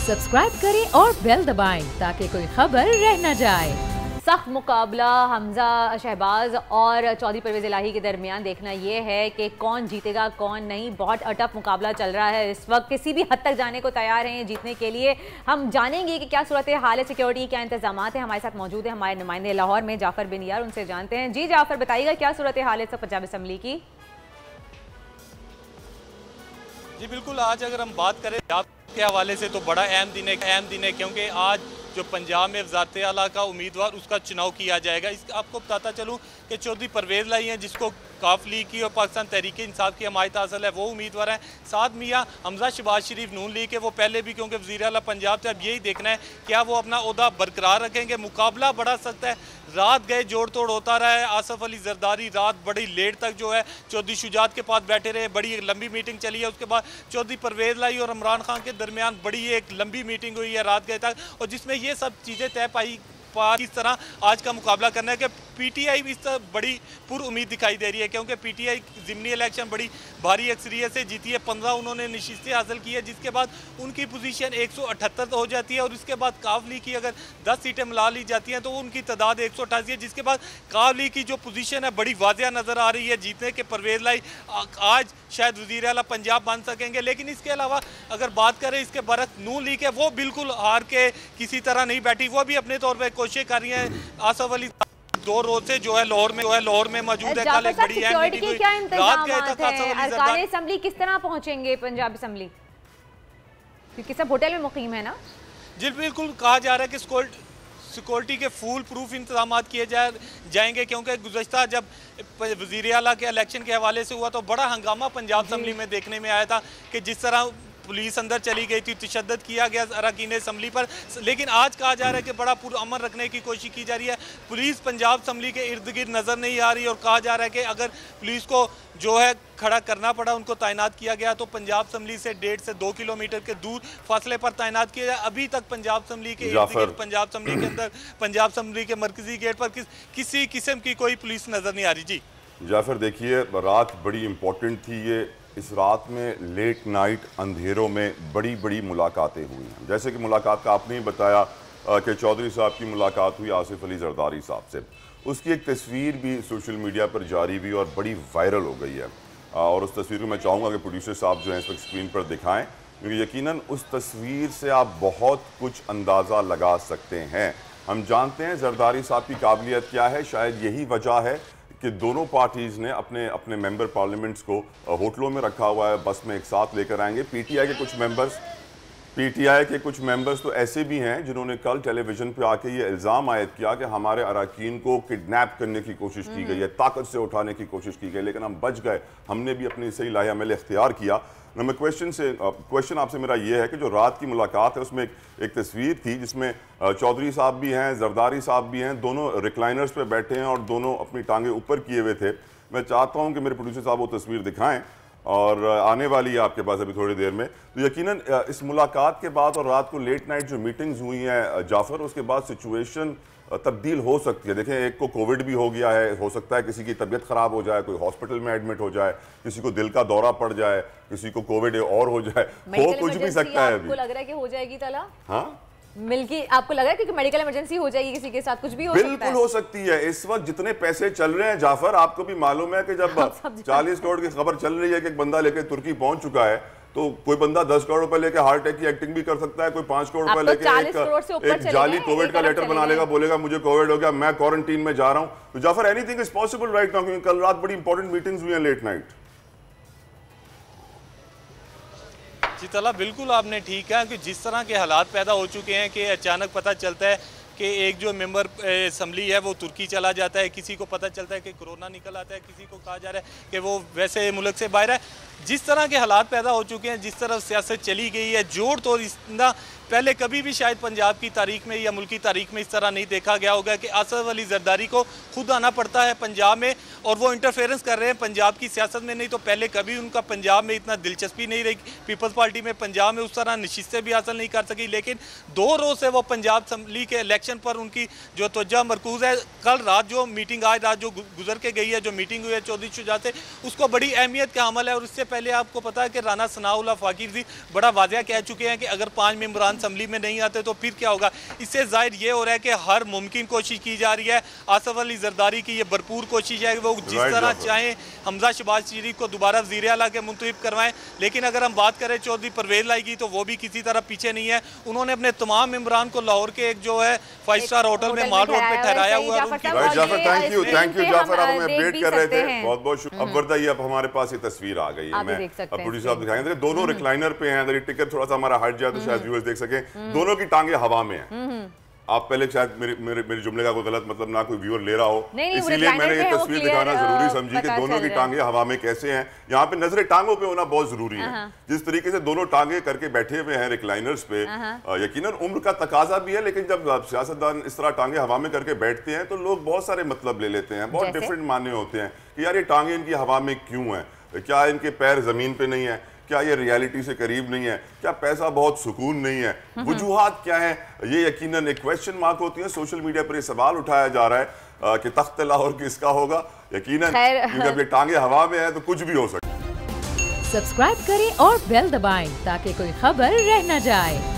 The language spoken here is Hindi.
सब्सक्राइब करें और बेल दबाएं ताकि कोई खबर रह न जाए। सख्त मुकाबला हमजा शहबाज और चौधरी परवेज़ इलाही के दरमियान देखना यह है कि कौन जीतेगा कौन नहीं। बहुत टफ मुकाबला चल रहा है इस वक्त, किसी भी हद तक जाने को तैयार हैं जीतने के लिए। हम जानेंगे कि क्या सूरत हाल है, सिक्योरिटी क्या इंतजाम है। हमारे साथ मौजूद है हमारे नुमाइंदे लाहौर में जाफर बिन यार, उनसे जानते हैं। जी जाफर, बताइएगा क्या सूरत हाल है पंजाब असम्बली की। जी बिल्कुल, आज अगर हम बात करें के हवाले से तो बड़ा अहम दिन है क्योंकि आज जो पंजाब में वज़ारत आला का उम्मीदवार उसका चुनाव किया जाएगा। इस आपको बताता चलूँ कि चौधरी परवेज़ इलाही हैं जिसको काफ लीग की और पाकिस्तान तहरीक इंसाफ की हमायत हासिल है, वो उम्मीदवार हैं। साथ मियाँ हमजा शहबाज शरीफ नून लीग के, वो पहले भी क्योंकि वज़ीर आला पंजाब थे। अब यही देखना है क्या वो अपना ओहदा बरकरार रखेंगे। मुकाबला बड़ा सख्त है, रात गए जोड़ तोड़ होता रहा है। आसफ अली जरदारी रात बड़ी लेट तक जो है चौधरी शुजात के पास बैठे रहे, बड़ी एक लंबी मीटिंग चली है। उसके बाद चौधरी परवेज़ इलाही और इमरान खान के दरमियान बड़ी एक लंबी मीटिंग हुई है रात गए तक, और जिसमें ये सब चीज़ें तय पाई किस तरह आज का मुकाबला करना है कि पीटीआई भी इस तरह बड़ी पुर उम्मीद दिखाई दे रही है क्योंकि पीटीआई ज़िमनी इलेक्शन बड़ी भारी अक्सरियत से जीती है। 15 उन्होंने नशिस्तें हासिल की है, जिसके बाद उनकी पोजीशन 178 हो जाती है। और इसके बाद काफ लीग की अगर 10 सीटें मिला ली जाती हैं तो उनकी तादाद 188 है, जिसके बाद काफ लीग की जो पोजीशन है बड़ी वाज़िया नज़र आ रही है जीतने के। परवेज़ इलाही आज शायद वज़ीर आला पंजाब बन सकेंगे। लेकिन इसके अलावा अगर बात करें इसके बरक नून लीग है, वो बिल्कुल हार के किसी तरह नहीं बैठी, वो भी अपने तौर पर कोशिश कर रही है। आसफ अली 2 रोज से जो है लाहौर में मौजूद है। कल एक बड़ी सिक्योरिटी के क्या इंतजाम है? अरकान असेंबली किस तरह पहुंचेंगे पंजाब असेंबली, क्योंकि सब होटल में मुकीम है ना? जी बिल्कुल, कहा जा रहा है कि सिक्योरिटी के फुल प्रूफ इंतजाम किए जाएंगे क्योंकि गुज़श्ता जब वज़ीर आला के इलेक्शन के हवाले से हुआ तो बड़ा हंगामा पंजाब असेंबली में देखने में आया था कि जिस तरह पुलिस अंदर चली गई थी, तशद्दुद किया गया अरकान असेंबली पर। लेकिन आज कहा जा रहा है कि बड़ा पुरअमन रखने की कोशिश की जा रही है। पुलिस पंजाब असेंबली के इर्द गिर्द नज़र नहीं आ रही और कहा जा रहा है कि अगर पुलिस को जो है खड़ा करना पड़ा, उनको तैनात किया गया तो पंजाब असेंबली से 1.5 से 2 किलोमीटर के दूर फासले पर तैनात किया जाए। अभी तक पंजाब असेंबली के इर्द गिर्द पंजाब असेंबली के अंदर पंजाब असेंबली के मरकजी गेट पर किसी किस्म की कोई पुलिस नज़र नहीं आ रही। जी जाफर, देखिए रात बड़ी इंपॉर्टेंट थी। ये इस रात में लेट नाइट अंधेरों में बड़ी बड़ी मुलाकातें हुई हैं। जैसे कि मुलाकात का आपने ही बताया कि चौधरी साहब की मुलाकात हुई आसिफ अली जरदारी साहब से, उसकी एक तस्वीर भी सोशल मीडिया पर जारी हुई और बड़ी वायरल हो गई है। और उस तस्वीर को मैं चाहूँगा कि प्रोड्यूसर साहब जो हैं इस वक्त स्क्रीन पर दिखाएं, क्योंकि यकीनन उस तस्वीर से आप बहुत कुछ अंदाज़ा लगा सकते हैं। हम जानते हैं जरदारी साहब की काबिलियत क्या है, शायद यही वजह है कि दोनों पार्टीज़ ने अपने अपने मेंबर पार्लियामेंट्स को होटलों में रखा हुआ है, बस में एक साथ लेकर आएंगे। पीटीआई के कुछ मेंबर्स तो ऐसे भी हैं जिन्होंने कल टेलीविज़न पे आके ये इल्ज़ाम आयद किया कि हमारे अरकान को किडनैप करने की कोशिश की गई है, ताकत से उठाने की कोशिश की गई, लेकिन हम बच गए, हमने भी अपनी सही लाहे-अमल इख्तियार किया। मैं क्वेश्चन आपसे मेरा ये है कि जो रात की मुलाकात है उसमें एक तस्वीर थी जिसमें चौधरी साहब भी हैं, जरदारी साहब भी हैं, दोनों रिक्लाइनर्स पे बैठे हैं और दोनों अपनी टांगे ऊपर किए हुए थे। मैं चाहता हूं कि मेरे प्रोड्यूसर साहब वो तस्वीर दिखाएं और आने वाली है आपके पास अभी थोड़ी देर में। तो यकीनन इस मुलाकात के बाद और रात को लेट नाइट जो मीटिंग्स हुई हैं जाफर, उसके बाद सिचुएशन तब्दील हो सकती है। देखें, एक को कोविड भी हो गया है, हो सकता है किसी की तबीयत ख़राब हो जाए, कोई हॉस्पिटल में एडमिट हो जाए, किसी को दिल का दौरा पड़ जाए, किसी को कोविड और हो जाए, हो कुछ भी सकता है। आपको लग रहा है कि हो जाएगी तला? हाँ, मिल्की, आपको लग रहा है कि मेडिकल इमरजेंसी हो जाएगी किसी के साथ, कुछ भी हो सकता है? बिल्कुल हो सकती है। इस वक्त जितने पैसे चल रहे हैं जाफर, आपको भी मालूम है कि जब 40 करोड़ की खबर चल रही है कि एक बंदा लेके तुर्की पहुंच चुका है, तो कोई बंदा 10 करोड़ रुपए लेके हार्ट अटैक की एक्टिंग भी कर सकता है, कोई 5 करोड़ रुपए लेके एक जाली कोविड का लेटर बना लेगा, बोलेगा मुझे कोविड हो गया, मैं क्वारंटीन में जा रहा हूं। तो Jafar, anything is possible right now, क्योंकि कल रात बड़ी इंपॉर्टेंट मीटिंग्स हुई हैं लेट नाइट। जी तला, बिल्कुल आपने ठीक कहा कि जिस तरह के हालात पैदा हो चुके हैं कि अचानक पता चलता है कि एक जो मेंबर असम्बली है वो तुर्की चला जाता है, किसी को पता चलता है कि कोरोना निकल आता है, किसी को कहा जा रहा है कि वो वैसे मुल्क से बाहर है। जिस तरह के हालात पैदा हो चुके हैं, जिस तरह सियासत चली गई है, जोड़ तोड़ इतना पहले कभी भी शायद पंजाब की तारीख में या मुल्क की तारीख में इस तरह नहीं देखा गया होगा कि आसफ अली जरदारी को खुद आना पड़ता है पंजाब में और वो इंटरफेरेंस कर रहे हैं पंजाब की सियासत में। नहीं तो पहले कभी उनका पंजाब में इतना दिलचस्पी नहीं रही, पीपल्स पार्टी में पंजाब में उस तरह नशिस्तें भी हासिल नहीं कर सकी। लेकिन 2 रोज़ से वो पंजाब असम्बली के इलेक्शन पर उनकी जो तवज्जो मरकूज़ है। कल रात जो मीटिंग आज रात जो गुजर के गई है, जो मीटिंग हुई है चौधरी शुजात से, उसको बड़ी अहमियत का अमल है। और इससे पहले आपको पता है कि राना सनाउल्लाह फाकिर जी बड़ा वाज़ेह कह चुके हैं कि अगर 5 मेंबरान असम्बली में नहीं आते तो फिर क्या होगा। इससे जाहिर ये हो रहा है कि हर मुमकिन कोशिश की जा रही है। आसफ अली जरदारी की ये भरपूर कोशिश है कि वो जिस तरह चाहें हमजा शहबाज शरीफ को दोबारा वज़ीर आला के मुंतखब करवाएं। लेकिन अगर हम बात करें चौधरी परवेज़ इलाही की, तो वो भी किसी तरह पीछे नहीं है। उन्होंने अपने तमाम मेंबरान को लाहौर के एक जो है 5 स्टार होटल में माल रोड पे ठहराया हुआ है। थैंक यू जाफर, आप हमें अपडेट कर रहे थे, बहुत बहुत शुक्रिया। अब वर्दा ये अब हमारे पास ये तस्वीर आ गई है, मैं अब प्रोड्यूसर साहब दिखाएंगे। दोनों रिक्लाइनर पे हैं, अगर टिकट थोड़ा सा हमारा हट जाए तो शायद व्यूअर्स देख सके। दोनों की टांगे हवा में हैं। आप पहले शायद मेरे जुमले का कोई गलत मतलब ना कोई व्यूअर ले रहा हो, इसीलिए मैंने ये तस्वीर दिखाना जरूरी समझी कि दोनों की टांगे हवा में कैसे हैं। यहाँ पे नजरें टांगों पे होना बहुत जरूरी है। जिस तरीके से दोनों टांगे करके बैठे हुए हैं रिक्लाइनर्स पे, यकीनन उम्र का तकाजा भी है, लेकिन जब सियासतदान इस तरह टांगे हवा में करके बैठते हैं तो लोग बहुत सारे मतलब ले लेते हैं, बहुत डिफरेंट मानने होते हैं कि यार ये टांगे इनकी हवा में क्यों है, क्या इनके पैर जमीन पे नहीं है, क्या ये रियलिटी से करीब नहीं है, क्या पैसा बहुत सुकून नहीं है, वजूहात क्या है, ये यकीनन एक क्वेश्चन मार्क होती है। सोशल मीडिया पर ये सवाल उठाया जा रहा है कि तख्त लाहौर किसका होगा। यकीनन जब ये टांगे हवा में है तो कुछ भी हो सकता है। सब्सक्राइब करें और बेल दबाएं ताकि कोई खबर रह न जाए।